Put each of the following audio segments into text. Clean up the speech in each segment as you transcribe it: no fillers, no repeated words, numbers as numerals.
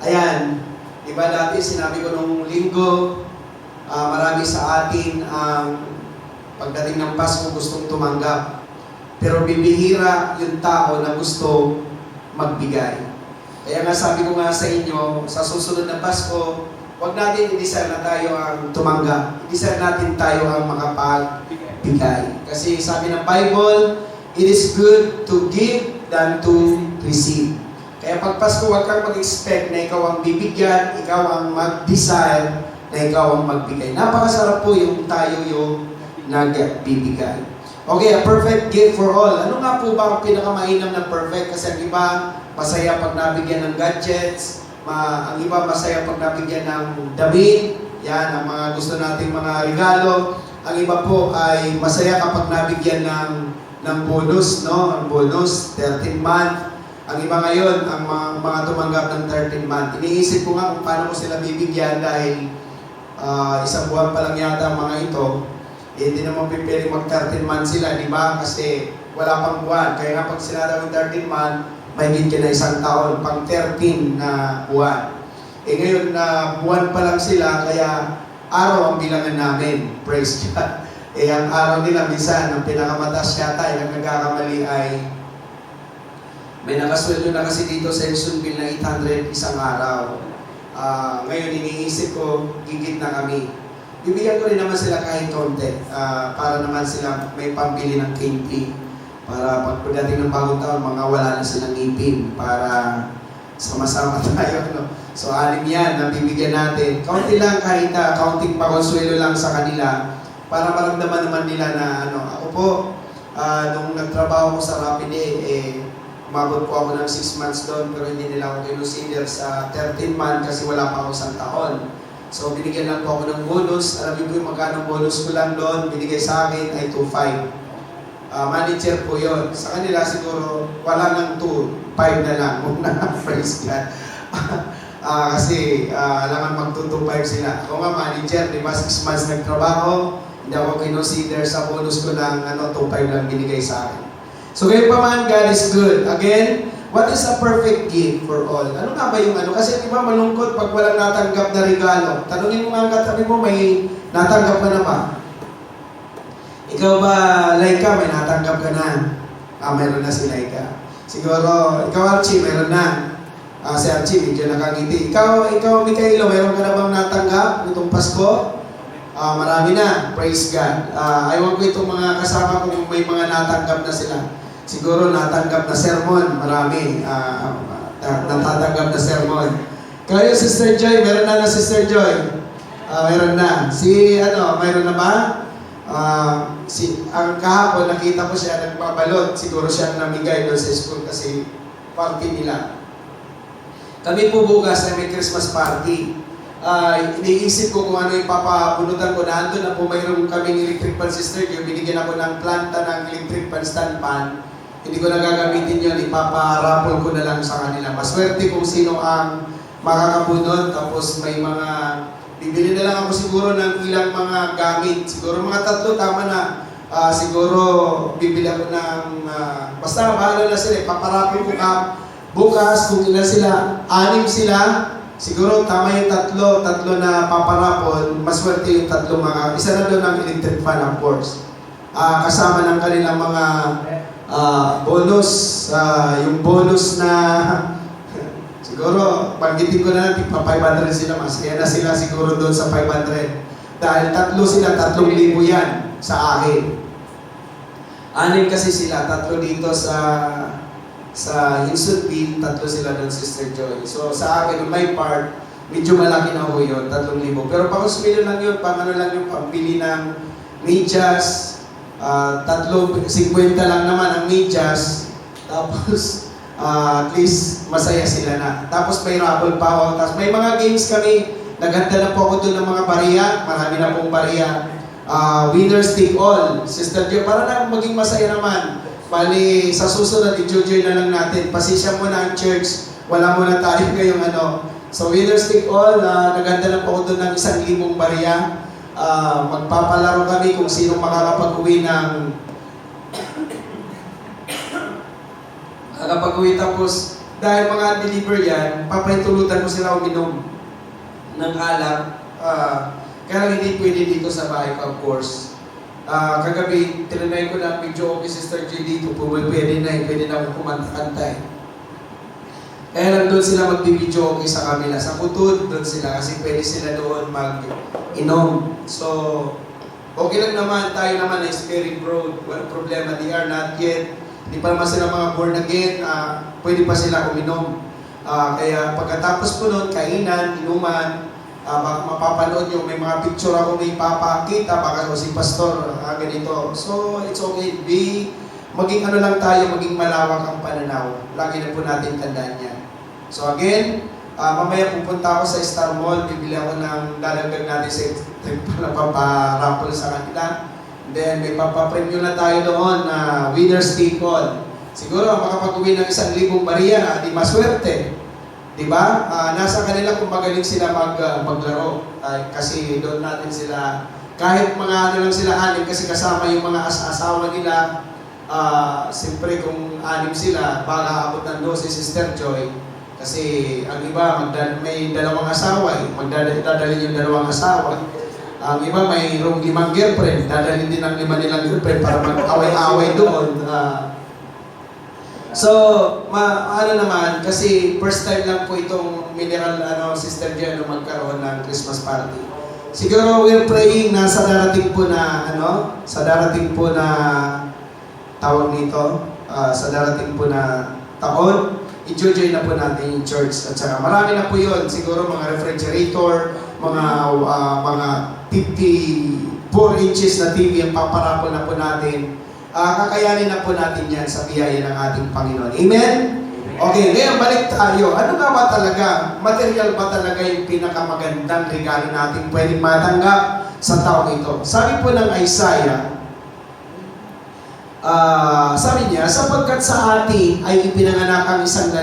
Ayan, di ba dati sinabi ko nung linggo, marami sa atin ang pagdating ng Pasko gustong tumanggap. Pero bibihira yung tao na gusto magbigay. Kaya nga sabi ko nga sa inyo, sa susunod na Pasko, huwag natin i-desire na tayo ang tumanggap. I-desire natin tayo ang makapagbigay. Kasi sabi ng Bible, it is good to give than to receive. Kaya pag Pasko, huwag kang mag-expect na ikaw ang bibigyan, ikaw ang mag-desire, na ikaw ang magbigay. Napakasarap po yung tayo yung nagbibigay. Okay, a perfect gift for all. Ano nga po ba ang pinakamainam na perfect? Kasi ang iba, masaya pag nabigyan ng gadgets, ang iba masaya pag nabigyan ng damit, yan, ang mga gusto nating mga regalo. Ang iba po ay masaya kapag nabigyan ng bonus, no? Ang bonus, 13 month. Ang iba ngayon, ang mga tumanggap ng 13 month. Iniisip ko nga kung paano ko sila bibigyan dahil isang buwan pa lang yata ang mga ito. Hindi naman pipili mag-13 months sila, di ba? Kasi wala pang buwan. Kaya nga pag sinadang 13 month, may higit ka na isang taon, pang 13 na buwan. Ngayon na buwan pa lang sila, kaya araw ang bilangan namin. Praise God. Ang araw nila, minsan, ang pinakamataas yata, yung nagkakamali ay may nakasweldo na kasi dito sa Edisonville na 800 isang araw. Ngayon, iniisip ko, gigit na kami. Bibigyan ko rin naman sila kahit konti para naman sila may pambili ng candy. Para pagdating ng bagong taon, mga wala na silang ngipin para sama-sama tayo. No? So, 6 yan na bibigyan natin. Kaunti lang kahit kaunting pakonsuelo lang sa kanila para maramdaman naman nila na ako po, nung nagtrabaho ko sa Rapide, umabot po ako ng 6 months doon pero hindi nila ako kinusider sa 13 month kasi wala pa ako isang taon. So binigyan lang po ako ng bonus. Alam niyo po yung magkano bonus ko lang doon, binigay sa akin ay 2.5. Manager po yon. Sa kanila siguro wala nang 2.5 na lang. Praise God. Kasi alangan mag-2.5 sila. Ako nga manager, di ba 6 months nagtrabaho, hindi ako kinusider sa bonus ko lang 2.5 lang binigay sa akin. So, ngayon pa man, God is good. Again, what is a perfect gift for all? Ano nga ba yung Kasi di ba malungkot pag walang natanggap na regalo. Tanungin mo nga ang katabi mo, may natanggap ka na ba? Ikaw ba, Laika, may natanggap ka na? Meron na si Laika. Siguro, ikaw Archie, meron na. Si Archie, medyo nakangiti. Ikaw, Mikaelo, meron ka na bang natanggap itong Pasko? Marami na. Praise God. Ayaw ko itong mga kasama kung may mga natanggap na sila. Siguro natanggap na sermon. Marami. Natatanggap na sermon. Kayo, Sister Joy, meron na Sister Joy? Meron na. Meron na ba? Ang kahapon, nakita ko siya nagpabalot. Siguro siya namigay doon sa school kasi party nila. Kami po bukas ay may Christmas party. Iniisip ko kung ano yung papabunutan ko. Nandun na po mayroong kaming electric fan, Sister Joy. Binigyan ako ng planta ng electric fan stand pan. Hindi ko na gagamitin yun. Ipaparapol ko na lang sa kanila. Maswerte kung sino ang makakabunod. Tapos may mga bibili na lang ako siguro ng ilang mga gamit. Siguro mga 3, tama na. Siguro bibili ako ng basta bahala na sila. Paparapol ko bukas kung ilan sila. 6 sila. Siguro tama yung 3 na paparapol. Maswerte yung 3 mga. Isa na doon ang electric fan, of course. Kasama ng kanilang mga bonus. Yung bonus na siguro, paggitin ko na natin, pa 500 sila. Masaya na sila siguro doon sa 500. Dahil 3 sila, 3,000 yan sa akin. 6 kasi sila, 3 dito sa Edisonville, 3 sila doon, Sister Joy. So sa akin, on my part, medyo malaki na ho yun, 3,000. Pero pang-usmilo lang yun, lang yung pambili ng medyas, 50 lang naman ang medyas, tapos at least masaya sila na. Tapos may raffle pa ako, tapos may mga games kami, naghanda na po ako doon ng mga bariya, marami na pong bariya. Winners take all, Sister Joy, para na maging masaya naman. Bali, sa susunod, i-join na lang natin. Pasisya mo na ang church. Wala mo na tayo ngayong So, winners take all. Naganda lang po ako doon ng 1,000 bariya. Magpapalaro kami kung sino makakapag-uwi ng... Makakapag-uwi tapos dahil mga unbeliever yan, papaitulutan mo sila uminom ng alak. Kaya lang hindi pwede dito sa bahay ko, of course. Kagabi, tinanay ko na video okay, Sister J dito, pwede na akong kumanta-kanta. Kaya lang doon sila magbibidyo okay sa kabila. Sa Putod, doon sila kasi pwede sila doon mag-inom. So, okay lang naman, tayo naman na Spirit Road. Walang problema, they are not yet. Hindi pa naman sila mga born again, pwede pa sila uminom. Kaya pagkatapos po noon, kainan, inuman, baka mapapanood nyo, may mga picture ako may papakita, baka si Pastor, ganito. So, it's okay. Maging ano lang tayo, maging malawak ang pananaw. Lagi na po natin tandaan yan. So again, mamaya pupunta ako sa Star Mall, bibili ako ng dadagdag natin sa trip na paparapol sa kanila. Then may papapremyo na tayo doon na winner's take all. Siguro makapag-uwi ng 1,000 bariya, di maswerte. Diba? Nasa kanila kung magaling sila maglaro. Kasi doon natin sila, kahit mga ano lang sila anim, kasi kasama yung mga asawa nila. Siyempre kung anim sila, baka abot ng 12 si Sister Joy. Kasi ang iba, may dalawang asawa, magdadalhin yung dalawang asawa. Ang iba may 5 girlfriend, dadalhin din ang 5 nilang girlfriend para mag-away-away doon. So, ano naman, kasi first time lang po itong Mineral Sister Joy magkaroon ng Christmas party. Siguro we're praying na sa darating po na tawag nito, sa darating po na taon, i-join na po natin yung church. At saka marami na po yun. Siguro mga refrigerator, mga 54 inches na TV ang paparapol na po natin. Kakayanin na po natin yan sa biyaya ng ating Panginoon. Amen? Okay, ngayon balik tayo. Ano nga ba talaga? Material ba talaga yung pinakamagandang regalo natin pwedeng matanggap sa taong ito? Sabi po ng Isaiah, sabi niya, sapagkat sa atin ay ipinanganak ang isang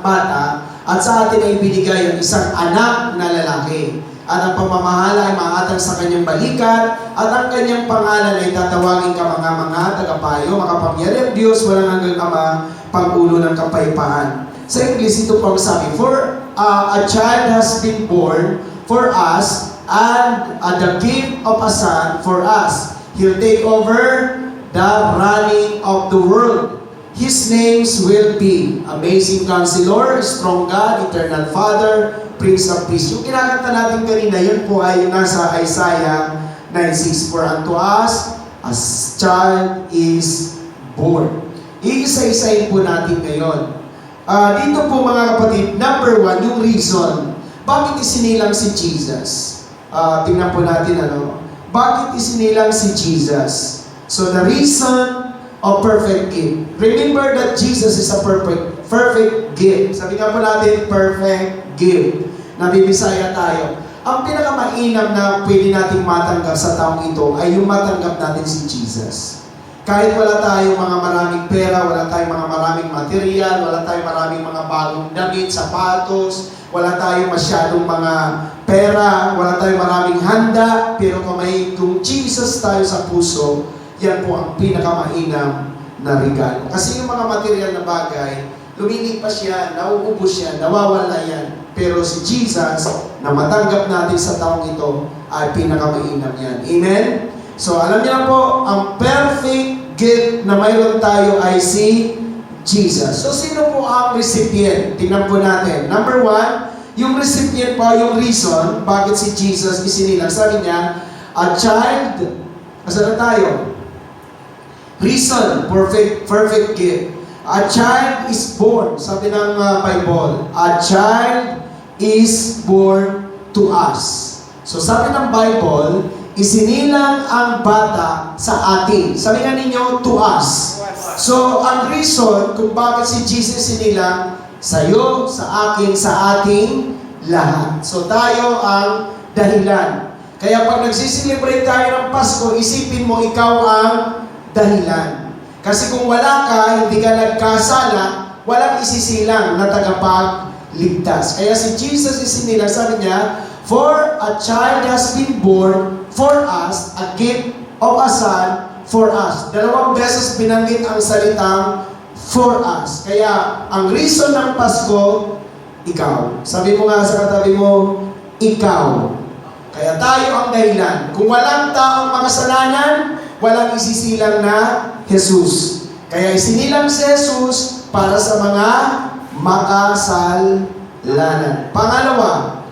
bata at sa atin ay binigay ang isang anak na lalaki. At ang pamamahala ay maatang sa kanyang balikat at ang kanyang pangalan ay tatawagin kamangha-mangha, tagapayo, makapangyariang Diyos, walang hanggang Ama, Pangulo ng kapayapaan. Sa English, ito po ang sabi, for a child has been born for us and the gift of a son for us. He'll take over the running of the world. His names will be Amazing Counselor, Strong God, Eternal Father, Prince of Peace. Yung kinakanta natin kanina, yun po ay yung nasa Isaiah 9:6. For unto us a child is born. Iisa-isahin po natin ngayon. Dito po mga kapatid, number 1, yung reason. Bakit isinilang si Jesus? Tingnan po natin bakit isinilang si Jesus? So the reason of perfect gift. Remember that Jesus is a perfect gift. Sabi nga po natin, perfect gift. Nabibisaya tayo. Ang pinakamainam na pwede nating matanggap sa taong ito ay yung matanggap natin si Jesus. Kahit wala tayong mga maraming pera, wala tayong mga maraming material, wala tayong maraming mga bagong damit, sapatos, wala tayong masyadong mga pera, wala tayong maraming handa, pero kung Jesus tayo sa puso, yan po ang pinakamainam na regalo. Kasi yung mga material na bagay, lumilipas yan, nauubos yan, nawawala yan. Pero si Jesus, na matanggap natin sa taong ito, ay pinakamainam yan. Amen? So, alam niyo na po, ang perfect gift na mayroon tayo ay si Jesus. So, sino po ang recipient? Tingnan po natin. Number 1, yung recipient po, yung reason, bakit si Jesus isinilang. Sabi niya, a child, asa na tayo? Reason, perfect gift. A child is born. Sabi ng Bible, a child is born to us. So sabi ng Bible, isinilang ang bata sa atin. Sabi nga ninyo, to us. So ang reason kung bakit si Jesus isinilang, sa'yo, sa akin, sa ating lahat. So tayo ang dahilan. Kaya pag nagsiselebrate tayo ng Pasko, isipin mo ikaw ang dahilan. Kasi kung wala ka, hindi ka nagkasala, walang isisilang na tagapagligtas. Kaya si Jesus isinilang, sabi niya, for a child has been born for us, a gift of a son for us. 2 beses binanggit ang salitang for us. Kaya, ang reason ng Pasko, ikaw. Sabi mo nga sa katabi mo, ikaw. Kaya tayo ang dahilan. Kung walang taong makasalanan, walang isisilang na Jesus. Kaya isinilang si Jesus para sa mga makasalanan. Pangalawa,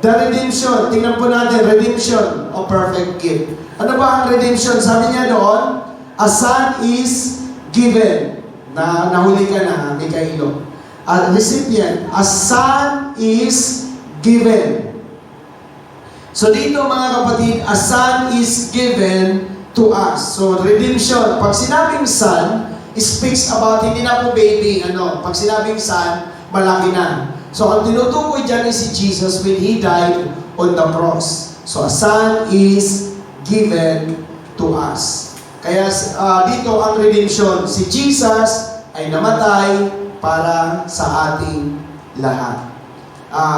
the redemption. Tingnan po natin, redemption of perfect gift. Ano ba ang redemption? Sabi niya doon, a son is given. Nahuli ka na, Mikailo. A recipient, a son is given. So dito mga kapatid, a son is given to us. So redemption, pag sinabing son, speaks about, hindi na po baby, pag sinabing son, malaki na. So ang tinutukoy dyan is si Jesus when He died on the cross. So a son is given to us. Kaya dito ang redemption, si Jesus ay namatay para sa ating lahat.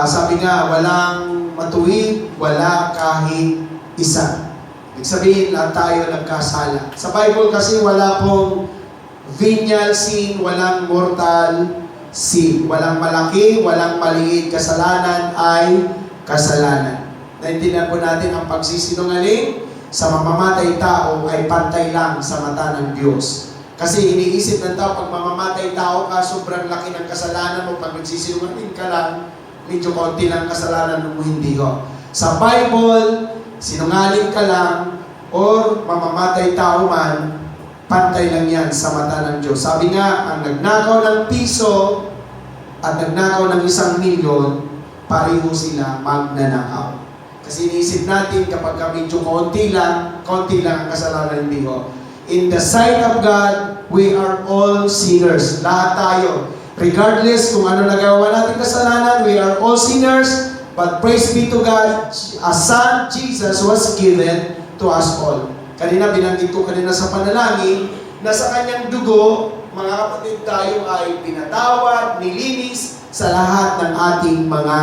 Sabi nga, walang matuwid, wala kahit isa. Ibig sabihin, lahat tayo nagkasala. Sa Bible kasi wala pong venial sin, walang mortal sin. Walang malaki, walang maliit. Kasalanan ay kasalanan. Naintindihan po natin ang pagsisinungaling sa mamamatay tao ay pantay lang sa mata ng Diyos. Kasi iniisip ng tao, pag mamamatay tao ka, sobrang laki ng kasalanan mo. Pag nagsisinungaling ka lang, medyo konti lang kasalanan mo, hindi ko. Sa Bible, sinungaling ka lang, or mamamatay tao man, pantay lang yan sa mata ng Diyos. Sabi nga, ang nagnakaw ng piso at nagnakaw ng 1,000,000, pareho sila magnanakaw. Kasi iniisip natin, kapag medyo konti lang ang kasalanan hindi ko. In the sight of God, we are all sinners. Lahat tayo. Regardless kung ano nagawa natin kasalanan, we are all sinners. But praise be to God, a Son, Jesus, was given to us all. Kanina, binanggit ko kanina sa panalangin, na sa kanyang dugo, mga kapatid, tayo ay pinatawad, nilinis sa lahat ng ating mga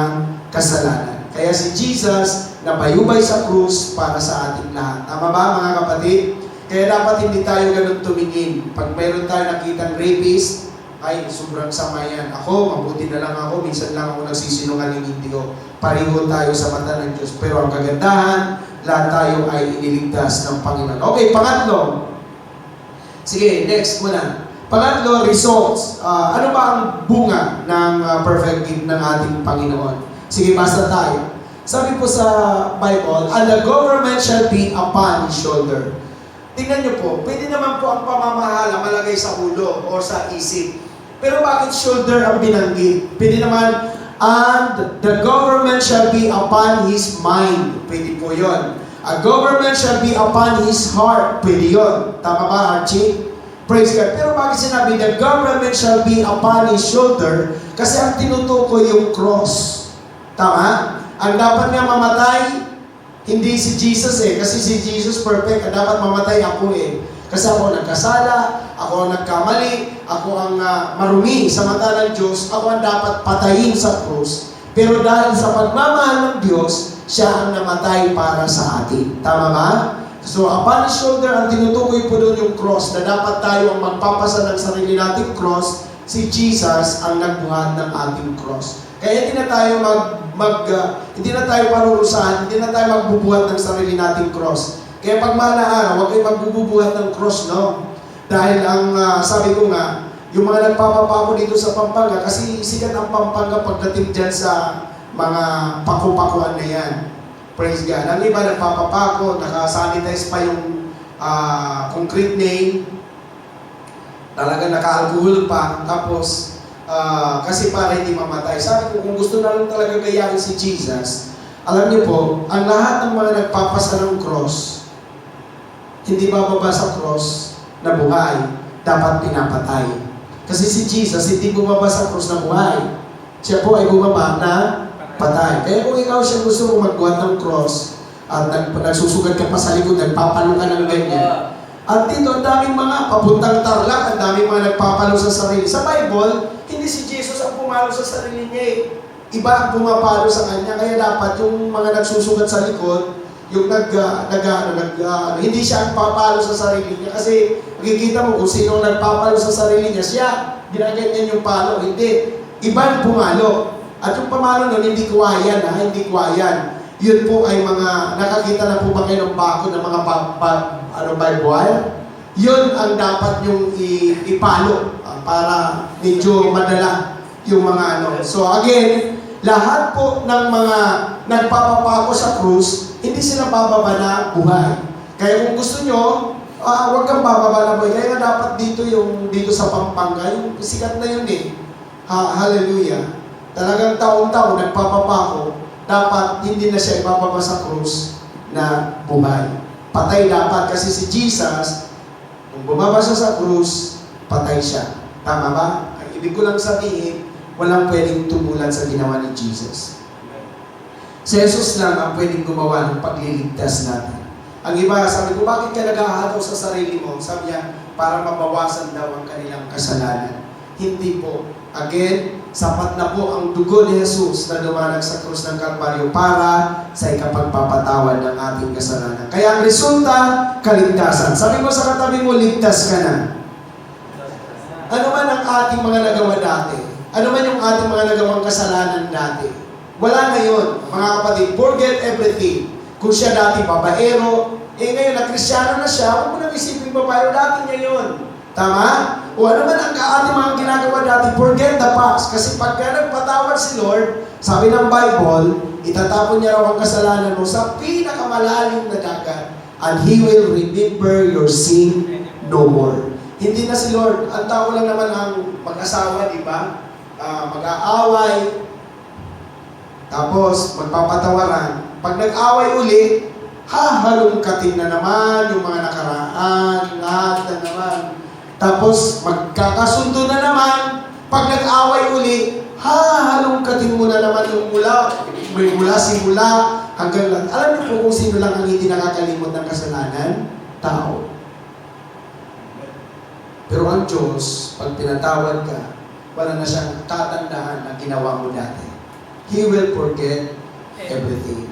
kasalanan. Kaya si Jesus, nabayubay sa krus para sa ating lahat. Tama ba, mga kapatid? Kaya dapat hindi tayo ganun tumingin. Pag mayroon tayo nakitang rapist, ay, sobrang sama yan. Ako, mabuti na lang ako, minsan lang ako nagsisinungaling, hindi ko. Pareho tayo sa mata ng Diyos. Pero ang kagandahan, lahat tayo ay iniligtas ng Panginoon. Okay, pangatlo. Sige, next muna. Pangatlo, results. Ano ba ang bunga ng perfect gift ng ating Panginoon? Sige, basta tayo. Sabi po sa Bible, and the government shall be upon his shoulder. Tingnan niyo po, pwede naman po ang pamamahala malagay sa ulo o sa isip. Pero bakit shoulder ang binanggit? Pwede naman, and the government shall be upon his mind. Pwede po yun. A government shall be upon his heart. Pwede yun. Tama ba, Archie? Praise God. Pero bakit sinabi, the government shall be upon his shoulder? Kasi ang tinutukoy yung cross. Tama? Ang dapat nga mamatay, hindi si Jesus kasi si Jesus perfect. Ang dapat mamatay ako Kasi ako nagkasala, ako ang nagkamali, ako ang marumi sa mata ng Diyos, ako ang dapat patayin sa krus. Pero dahil sa pagmamahal ng Diyos, siya ang namatay para sa atin. Tama ba? So, upon his shoulder, ang tinutukoy po doon yung cross, na dapat tayo ang magpapasa ng sarili nating cross, si Jesus ang nagbuhat ng ating cross. Kaya hindi na tayo hindi na tayo parurusahan, hindi na tayo magbubuhat ng sarili nating cross. Kaya pag mahal na araw, huwag kayo magbubuhat ng cross, no? Dahil ang sabi ko nga, yung mga nagpapapako dito sa Pampanga, kasi sikat ang Pampanga pagdating dyan sa mga paku-pakuan na yan. Praise God. Ang iba nagpapapako, nakasanitize pa yung concrete nail, talaga naka-alcohol pa, tapos kasi para hindi mamatay. Sabi ko, kung gusto na lang talaga gayahin si Jesus, alam niyo po, ang lahat ng mga nagpapasa ng cross, hindi bababa sa cross na buhay, dapat pinapatay. Kasi si Jesus, hindi bumaba sa cross na buhay. Siya po ay bumaba na patay. Kaya kung ikaw siya gusto mo magbuhat ng cross, at nagsusugat ka pa sa likod, nagpapalo ka ng ganyan. At dito, ang daming mga papuntang Tarlac, ang daming mga nagpapalo sa sarili. Sa Bible, hindi si Jesus ang pumalo sa sarili niya Iba ang pumapalo sa kanya. Kaya dapat yung mga nagsusugat sa likod, yung hindi siya ang papalo sa sarili niya. Kasi makikita mo kung sino nagpapalo sa sarili niya, siya. ginaganyan yung palo. Hindi. Ibang pumalo. At yung pamalo nun, hindi kuwayan, ha? Hindi kuwayan. Yun po ay mga, nakakita na po ba kayo ng bako ng mga barbed wire? Yun ang dapat yung ipalo para medyo madala yung mga ano. So again, lahat po ng mga nagpapapako sa krus, hindi sila bababa na buhay. Kaya kung gusto nyo, huwag kang bababa na buhay. Kaya nga dapat dito sa Pampanga, yung sikat na yun eh. Hallelujah. Talagang taon-taon nagpapapako, dapat hindi na siya ibababa sa krus na buhay. Patay dapat kasi si Jesus, kung bumaba siya sa krus, patay siya. Tama ba? Ang ibig ko lang sabihin, walang pwedeng tumulan sa ginawa ni Jesus. Si Jesus lang ang pwedeng gumawa ng pagliligtas natin. Ang iba, sabi ko, bakit ka naghahataw sa sarili mo? Sabi niya, para mabawasan daw ang kanilang kasalanan. Hindi po. Again, sapat na po ang dugo ni Jesus na dumanag sa krus ng Kalbaryo para sa ikapagpapatawad ng ating kasalanan. Kaya ang resulta, kaligtasan. Sabi mo sa katabi mo, ligtas ka na. Ano man ang ating mga nagawa dati? Ano man yung ating mga nagawang kasalanan dati? Wala na yun. Mga kapatid, forget everything. Kung siya dati babaero, ngayon na Kristyano na siya, huwag mo nang isipin babaero, dati niya yun. Tama? O ano man ang ating mga ginagawa dati, forget the past. Kasi pagka nagpatawad si Lord, sabi ng Bible, itatapon niya raw ang kasalanan mo sa pinakamalalim na dagat. And He will remember your sin no more. Hindi na si Lord. Ang tao lang naman ang mag-asawa, di ba? Mag-aaway, tapos magpapatawaran. Pag nag-away uli, hahalungkatin na naman yung mga nakaraan, lahat na naman. Tapos magkakasundo na naman. Pag nag-away uli, hahalungkatin mo na naman yung mula simula hanggang lahat. Alam niyo po kung sino lang ang hindi nakakalimot ng kasalanan? Tao. Pero ang Diyos, pag pinatawad ka, wala na siyang tatandaan na ginawa mo dati. He will forget everything.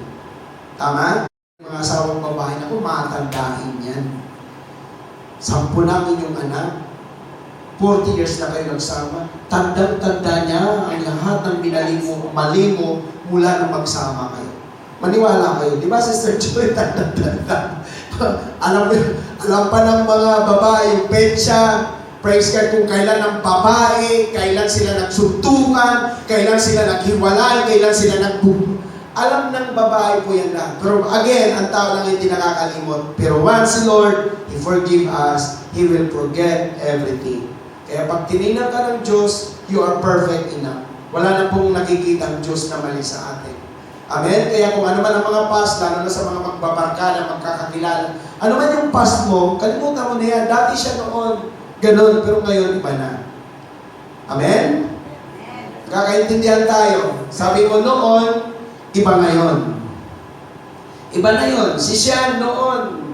Tama? Mga asawang babae na matatandaan yan. 10 na inyong anak, 40 years na kayo nagsama, tandang-tanda niya ang lahat ng mali mo mula nang magsama kayo. Maniwala kayo. Di ba, Sister Joy, tandang-tanda? alam pa ng mga babae yung petsa, praise God kung kailan ang babae, kailan sila nagsuntukan, kailan sila naghiwalay, kailan sila alam ng babae po yan lahat. Pero again, ang tao lang hindi nakakalimot. Pero once the Lord, He forgive us, He will forget everything. Kaya pag tinignan ka ng Diyos, you are perfect enough. Wala na pong nakikita ang Diyos na mali sa atin. Amen? Kaya kung ano man ang mga past, lalo na sa mga magbabarkada, magkakakilala, ano man yung past mo, kalimutan mo na yan. Dati siya noon, ganun, pero ngayon iba na. Amen? Kakaintindihan tayo. Sabi mo noon, iba ngayon. Iba na yun. Si Sean noon.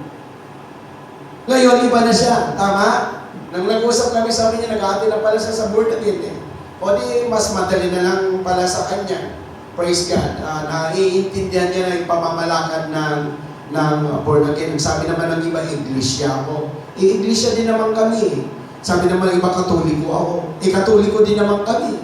Ngayon, iba na siya. Tama? Nang nag-usap kami, sabi niya, nag-aati na pala siya sa born again eh. O di, mas madali na lang pala sa kanya. Praise God. Naiintindihan niya na yung pamamalakad ng born again. Sabi naman ng iba, Iglesia ako. Iglesia din naman kami. Sabi naman ng iba, Katoliko ako. Katoliko din naman kami.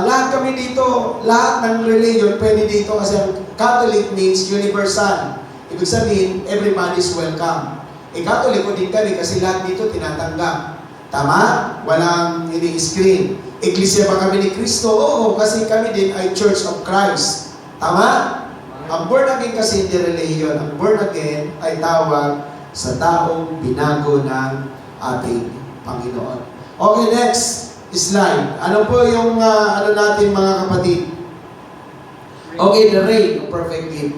Lahat kami dito, lahat ng religion pwede dito kasi ang Catholic means universal. Ibig sabihin, everybody is welcome. Katoliko din kami kasi lahat dito tinatanggap. Tama? Walang ini-screen. Iglesia ba kami ni Kristo? Oo, kasi kami din ay Church of Christ. Tama? Ang born again kasi hindi religion. Ang born again ay tawag sa taong binago ng ating Panginoon. Okay, next slide. Ano po yung ano natin mga kapatid? Okay, the reign of perfect gift.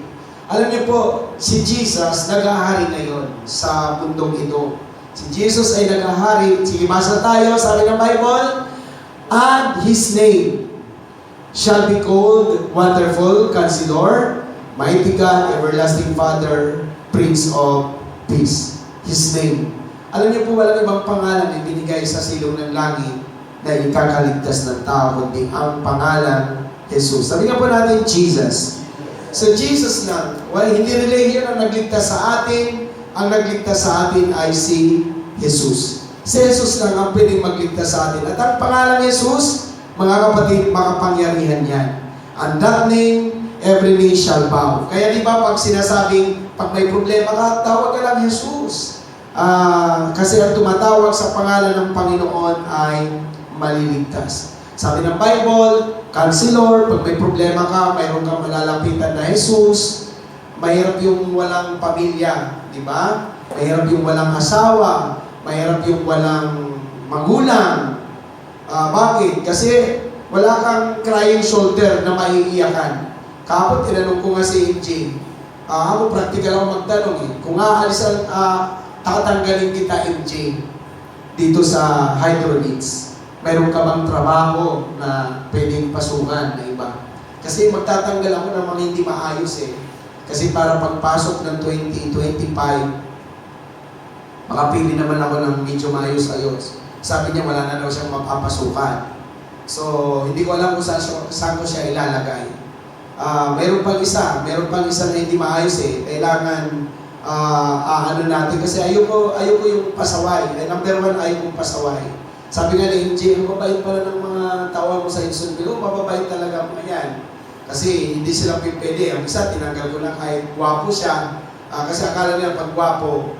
Alam niyo po, si Jesus nag-ahari ngayon sa mundong ito. Si Jesus ay nag-ahari. Sige, basa tayo. Sabi ng Bible, and His name shall be called Wonderful, Counselor, Mighty God, Everlasting Father, Prince of Peace. His name. Alam niyo po, walang ibang pangalan na binigay sa silong ng langit na ikakaligtas ng tao, kundi ang pangalan Jesus. Sabi nga po natin, Jesus. So Jesus lang. Well, hindi religion ang nagligtas sa atin. Ang nagligtas sa atin ay si Jesus. Si Jesus lang ang pwedeng magligtas sa atin. At ang pangalan ni Jesus, mga kapatid, makapangyarihan yan. And that name, every knee shall bow. Kaya di ba pag sinasabing, pag may problema ka, tawag ka lang Jesus. Kasi ang tumatawag sa pangalan ng Panginoon ay maliligtas. Sabi ng Bible, Counselor, pag may problema ka, mayroon kang malalapitan na Jesus. Mahirap yung walang pamilya, di ba? Mahirap yung walang asawa, mahirap yung walang magulang. Bakit? Kasi wala kang crying shoulder na maiiyakan. Kapag tinanong ko nga si MJ, ako practical ako magtanong eh. Kung aalisan, tatanggalin kita MJ dito sa hydraulics. Mayroon ka bang trabaho na pwedeng pasukan na iba? Kasi magtatanggal ako ng mga hindi maayos eh. Kasi para pagpasok ng 2025, makapili naman ako ng medyo maayos-ayos. Sabi niya wala na daw siyang mapapasukan. So, hindi ko alam kung saan ko siya ilalagay. Meron pang isa na hindi maayos eh. Kailangan ano natin kasi ayoko yung pasaway. Number one, ayoko yung pasaway. Sabi nga ni MJ, ang mabait pala ng mga tawa mo sa Insonville. Mababait talaga mga yan. Kasi hindi sila pipede. Ang isa, tinanggal ko na kahit gwapo siya. Kasi akala nila pag gwapo,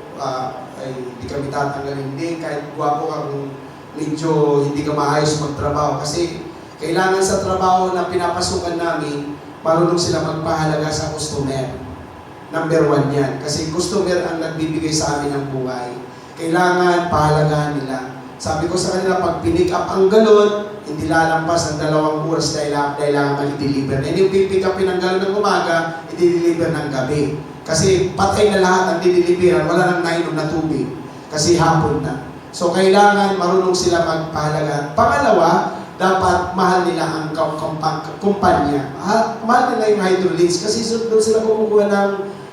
ay hindi kami tatanggalin. Hindi, kahit gwapo ka kung medyo hindi ka maayos magtrabaho. Kasi kailangan sa trabaho na pinapasukan namin, marunong sila magpahalaga sa customer. Number one yan. Kasi customer ang nagbibigay sa amin ng buhay. Kailangan pahalagahan nila. Sabi ko sa kanila, pag pinick up ang galon, hindi lalampas ang 2 oras kailangan i-deliver. And yung pipick upin ang galon ng umaga, i-deliver ng gabi. Kasi patay na lahat ang dideliveran, wala nang nainom na tubig. Kasi hapon na. So kailangan marunong sila magpahalaga. Pangalawa, dapat mahal nila ang kumpanya. Mahal nila yung hydraulics kasi doon sila kumukuha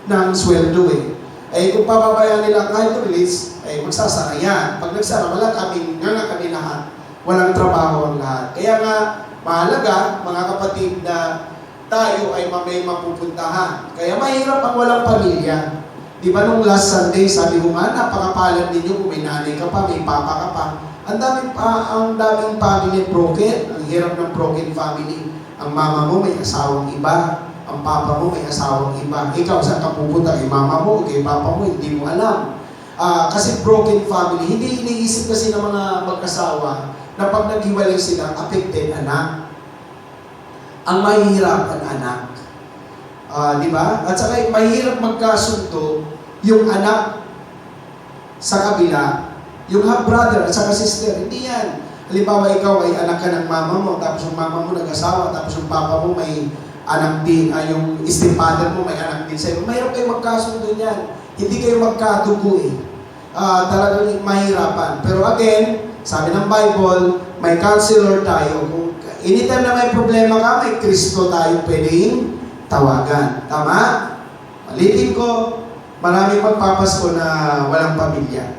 ng sweldo eh. Eh kung pababayaan nila ang hydraulics, eh magsasara yan. Pag nagsara, wala kami lahat. Walang trabaho ang lahat. Kaya nga, mahalaga, mga kapatid, na tayo ay may mapupuntahan. Kaya mahirap ang walang pamilya. Di ba nung last Sunday, sabi ko nga, napakapalad ninyo kung may nanay ka pa, may papa ka pa. Ang daming family broken. Ang hirap ng broken family. Ang mama mo may asawang iba. Ang papa mo may asawang iba. Ikaw, saan ka pupunta? Kay mama mo, kay papa mo, hindi mo alam. Kasi broken family. Hindi iniisip kasi ng mga mag-asawa na pag naghiwalay sila, affected anak. Ang mahihirapan anak. Di ba? At saka mahirap magkasundo yung anak sa kabila, yung half-brother at saka sister. Hindi yan. Halimbawa, ikaw ay anak ka ng mama mo, tapos yung mama mo nag-asawa, tapos yung papa mo may anak din, yung stepfather mo may anak din sa'yo. Mahirap kayo magkasundo niyan. Hindi kayo magkadugo eh. Talagang mahirapan. Pero again, sabi ng Bible, may counselor tayo. Kung anytime na may problema ka, may Kristo tayo pwedeng tawagan. Tama? Malitin ko, maraming magpapasko na walang pamilya.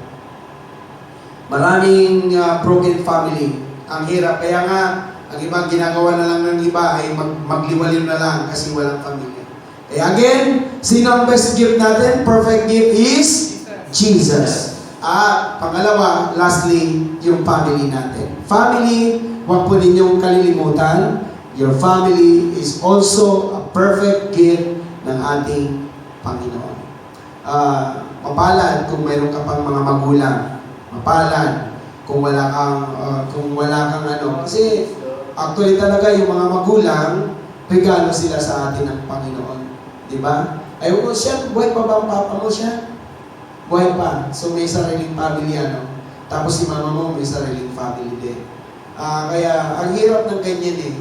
Maraming broken family. Ang hirap. Kaya nga, ang ibang ginagawa na lang ng iba ay magliwaliw na lang kasi walang pamilya. Kaya again, sino ang best gift natin? Perfect gift is Jesus. At pangalawa, lastly, yung family natin. Family, huwag po ninyong kalilimutan, your family is also a perfect gift ng ating Panginoon. Mapalad kung mayroon ka pang mga magulang. Mapalad kung wala kang ano. Kasi actually talaga yung mga magulang, regalo sila sa atin ng Panginoon. Di ba? Ayaw ko siya, buhay pa ba ang papa mo siya? Buhay pa. So may sariling family ano. Tapos si mama mo may sariling family din. Kaya ang hirap ng ganyan eh.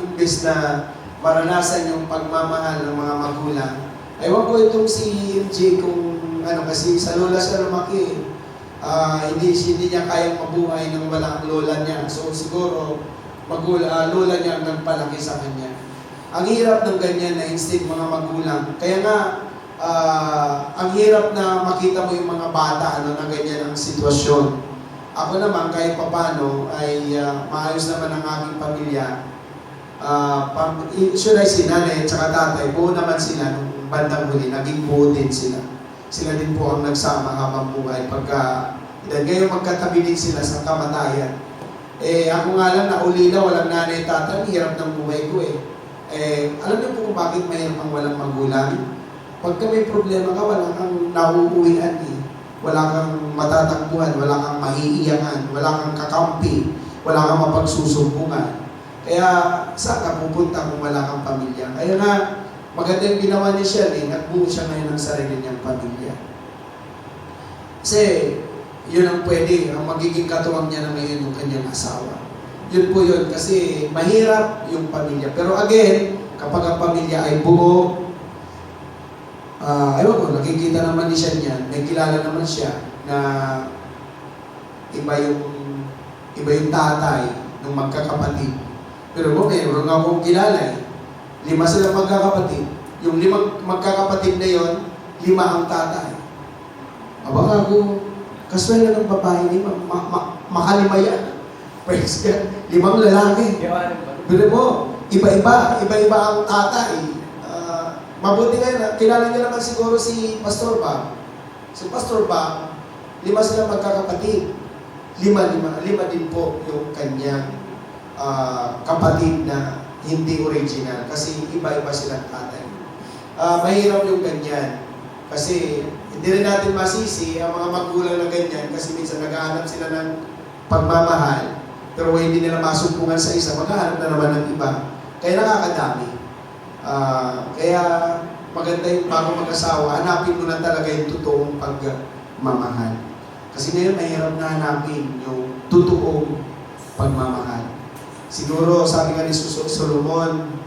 Imbes na maranasan yung pagmamahal ng mga magulang. Ewan ko itong si MJ kung ano kasi sa lola siya lumaki. Hindi niya kayang mabuhay ng walang lola niya. So siguro lola niya ang nagpalaki sa kanya. Ang hirap ng ganyan na instead mga magulang. Kaya nga ang hirap na makita mo yung mga bata na ganyan ang sitwasyon. Ako naman kahit papano ay maayos naman ang aking pamilya. Should I say, nanay at saka tatay, buo naman sila nung bandang huli, naging buo din sila. Sila din po ang nagsama habang buhay pagka Ngayon magkatabi din sila sa kamatayan. Ako nga lang naulila, walang nanay tatay, hirap ng buhay ko alam niyo po kung bakit mahirap ang walang magulang? Pagka may problema ka, wala kang nauuwian Wala kang matatakbuhan, wala kang maiiyangan, wala kang kakampi, wala kang mapagsusumbungan. Kaya saan ka pupunta kung wala kang pamilya? Kaya nga, maganda yung ginawa ni Shelley, nagbuo siya ngayon ng sarili niyang pamilya. Kasi, yun ang pwede, ang magiging katuwang niya na ngayon yung kanyang asawa. Yun po yun, kasi mahirap yung pamilya. Pero again, kapag ang pamilya ay buo, ewan ko, nakikita naman ni siya niyan, may kilala naman siya na iba yung tatay ng magkakapatid. Pero mayroon nga akong kilala 5 silang magkakapatid. Yung 5 magkakapatid na yon, 5 ang tatay. Aba ako, kaswela ng babae ni makalima yan. Praise God. 5 lalaki. Pero mo, iba-iba ang tatay. Mabuti nga, kilala niyo naman siguro si Pastor Bob. Si Pastor Bob, 5 silang magkakapatid. 5 din po yung kanyang kapatid na hindi original. Kasi iba-iba silang tatay. Mahirap yung ganyan. Kasi hindi rin natin masisi ang mga magulang na ganyan kasi minsan naghahanap sila ng pagmamahal pero hindi nila masumpungan sa isa, maghahanap na naman ng iba. Kaya nakakadami. Kaya maganda yung bago mag-asawa, hanapin mo na talaga yung totoong pagmamahal. Kasi ngayon mahirap na hanapin yung totoong pagmamahal. Siguro sabi nga ni Solomon,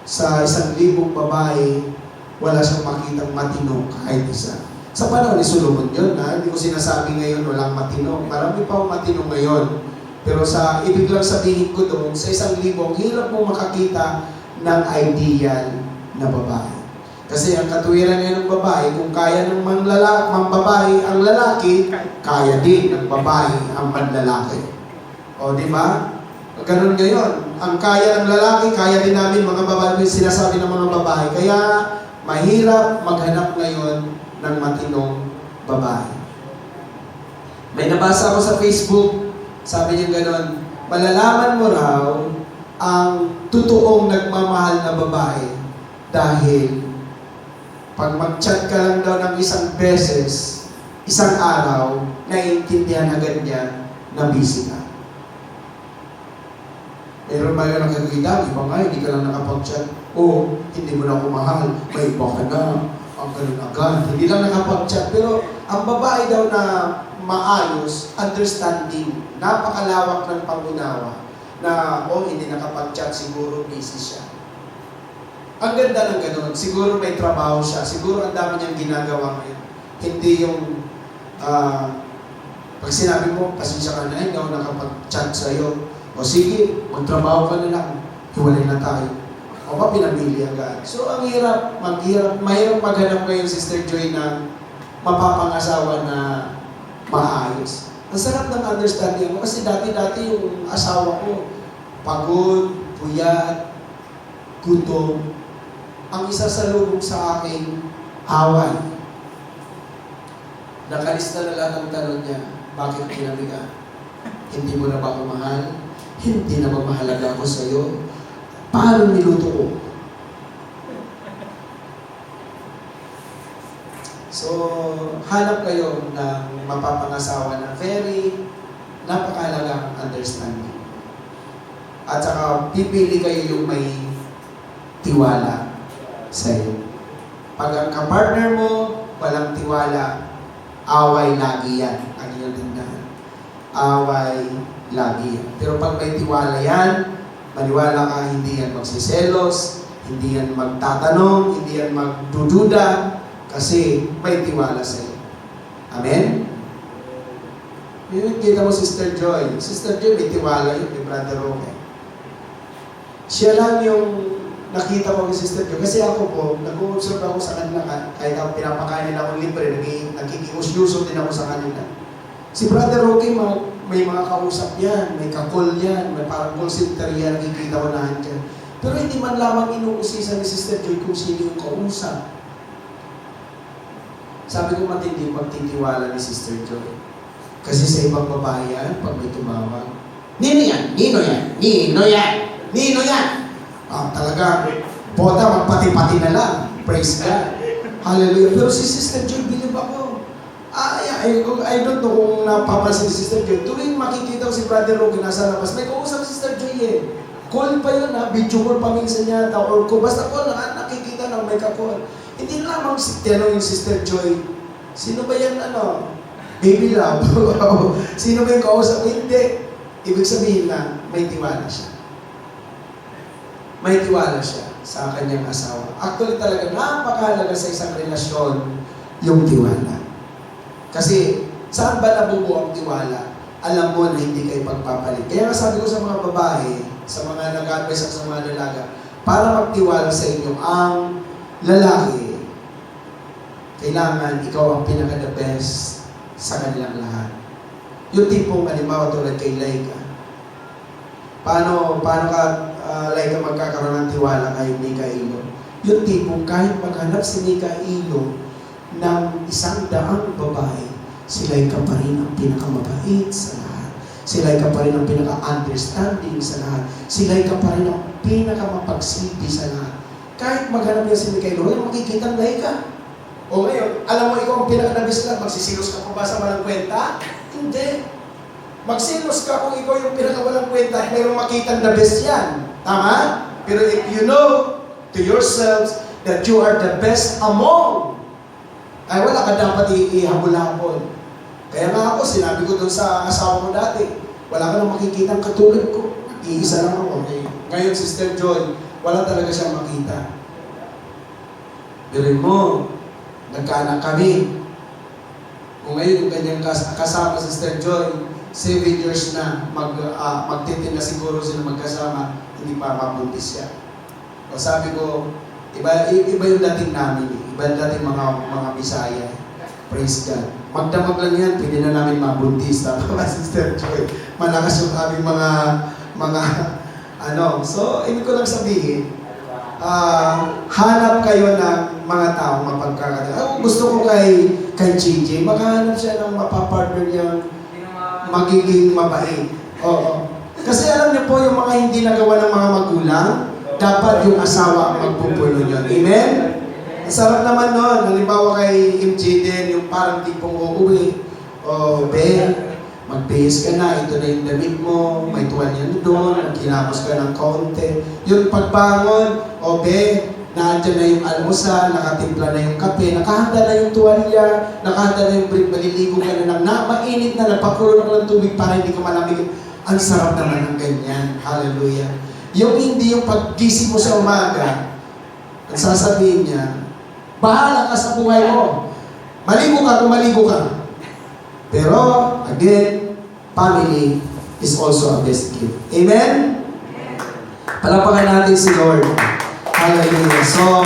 sa 1,000 babae, wala siyang makitang matino kahit isa. Sa panahon ni Solomon yun, hindi ko sinasabi ngayon walang matino. Marami pa matino ngayon. Pero ibig lang sabihin ko doon, sa 1,000, hirap mo makakita ng ideal na babae. Kasi ang katuwiran ngayon ng babae, kung kaya ng babae ang lalaki, kaya din ng babae ang manlalaki. O, di ba? Ganun ngayon. Ang kaya ng lalaki, kaya din namin mga babae, sinasabi ng mga babae. Kaya, mahirap maghanap ngayon ng matinong babae. May nabasa ako sa Facebook, sabi niya gano'n, malalaman mo raw ang totoong nagmamahal na babae dahil pag mag-chat ka lang daw ng 1 beses, 1 araw, naiintindihan agad niya na busy ka. Meron ba yun nakikita? Iba nga, hindi ka lang nakapag-chat. Hindi mo na ako mahal. May iba ka na. Ang ganun agad. Hindi lang nakapag-chat. Pero ang babae daw na maayos, understanding, napakalawak ng pangunawa, na hindi nakapag-chat, siguro busy siya. Ang ganda ng ganun. Siguro may trabaho siya. Siguro ang dami niyang ginagawa ngayon. Hindi yung pag sinabi mo, pasensya ka na, hindi ako nakapag-chat sa'yo. O sige, magtrabaho ka na lang. Hiwalay na tayo. O ba, pinamili agad. So, ang mahirap maghanap ngayon, Sister Joy, na mapapangasawa na maayos. Ang sarap ng understanding mo. Kasi dati yung asawa ko, pagod, puyat, gutom. Ang isa sa lubog sa aking away. Nakalista na lahat ng tanong niya. Bakit kinabiga? Hindi mo na ba ako mahal? Hindi na ba mahalaga ako sa iyo? Paano niluto ko? So, hanap kayo ng mapapangasawa na very napakahalagang understanding. At saka, pipili kayo yung may tiwala sa iyo. Pag ang kapartner mo, walang tiwala, away lagi yan. Ang iyong tindahan. Away lagi yan. Pero pag may tiwala yan, maniwala ka, hindi yan magsiselos, hindi yan magtatanong, hindi yan magdududa, kasi may tiwala sa iyo. Amen? Yun, kita mo Sister Joy. Sister Joy, may tiwala yun, may Brother Roque. Siya lang yung nakita ko kay Sister Joy. Kasi ako po, nag-uusap ako sa kanila, kahit ako pinapakain nila akong libre, nakikiusyoso din ako sa kanila. Si Brother Roque, may mga kausap yan, may kakol yan, may parang call center yan, nakikita ko na dyan. Pero hindi man lamang inuusisa ni Sister Joy kung sino yung kausap. Sabi ko matindi pagtitiwala ni Sister Joy. Kasi sa ibang babae yan, pag may tumawag, Nino yan, Nino yan, Nino yan, Nino yan. Talaga, bota, magpati-pati na lang. Praise God. Hallelujah. Pero si Sister Joy, believe ako. I don't know kung napapansin si Sister Joy. Tuwing makikita ko si Brother Roque nasa labas, may kausap si Sister Joy eh. Call pa yun ha, video call pa minsan niya, or call, basta call, nakikita na may ka-call. Hindi na lamang tinanong yung Sister Joy, sino ba yan, baby love? Sino ba yung kausap? Hindi. Ibig sabihin na, may tiwala siya. May tiwala siya sa kanyang asawa. Actually talaga, napakahalaga sa isang relasyon yung tiwala. Kasi, saan ba nabubuo ang tiwala? Alam mo na hindi kayo pagpapalit. Kaya nga sabi ko sa mga babae, sa mga nag-advise at sa mga dalaga, para magtiwala sa inyo ang lalaki, kailangan ikaw ang pinaka-the best sa kanilang lahat. Yung tipong, halimbawa tulad kay Laika. Paano ka, Laika, magkakaroon ng tiwala kay Mikailo? Yung tipong kahit maghanap si Mikailo ng 100 babae, si Laika pa rin ang pinakamabait sa lahat. Si Laika pa rin ang pinaka-understanding sa lahat. Si Laika pa rin ang pinakamapagsilbi sa lahat. Kahit maghanap niya si Mikailo, wala makikita ang Laika. O ngayon, alam mo ikaw ang pinaka-nabi sa lahat, magsisilos ka pa ba sa walang kwenta? Hindi. Magsilos ka kung ikaw yung pinaka-walang kwenta, mayroong makitang the best yan. Tama? Pero if you know to yourselves that you are the best among, ay wala ka dapat ihabol-habol. Kaya nga ako, sinabi ko doon sa asawa ko dati, wala ka nang makikita ang katulad ko. Iisa lang ako. Okay. Ngayon, Sister Joy, wala talaga siyang makita. Pero mo, nagkaanak kami. Kung ngayon, yung kanyang kasama, Sister Joy, 7 years na, magtitin na siguro sila magkasama, hindi pa mabuntis siya. O sabi ko, iba yung dating namin, iba yung dating mga Bisaya. Praise God. Magdamag lang yan, pwede na namin mabuntis. Tama, Sister Joy. Malakas yung aming mga So, ibig ko lang sabihin, hanap kayo ng mga taong mapagkakataon. Gusto ko kay JJ, makahanap siya ng mapapartner niyang magiging mabait. Oo. Kasi alam niyo po, yung mga hindi nagawa ng mga magulang, dapat yung asawa ang magpupuno niyo. Amen? Ang sarap naman nun. Halimbawa kay MJ din, yung parang tipong uuwi. O, Ben, magbihis ka na, ito na yung damit mo, may tuwalya doon, kinapos ka ng konti. Yung pagbangon, o Ben, nandiyan na yung almusal, nakatimpla na yung kape, nakahanda na yung tuwalya, nakahanda na yung brief, maliligo ka na ng mainit na, nagpakulo na ng tubig para hindi ka malamig. Ang sarap naman ng ganyan. Hallelujah. Yung hindi yung paggising mo sa umaga, at sasabihin niya, bahala ka sa buhay mo. Maligo ka kung maligo ka. Pero, again, family is also a best gift. Amen? Palapakan natin si Lord. Hallelujah. So,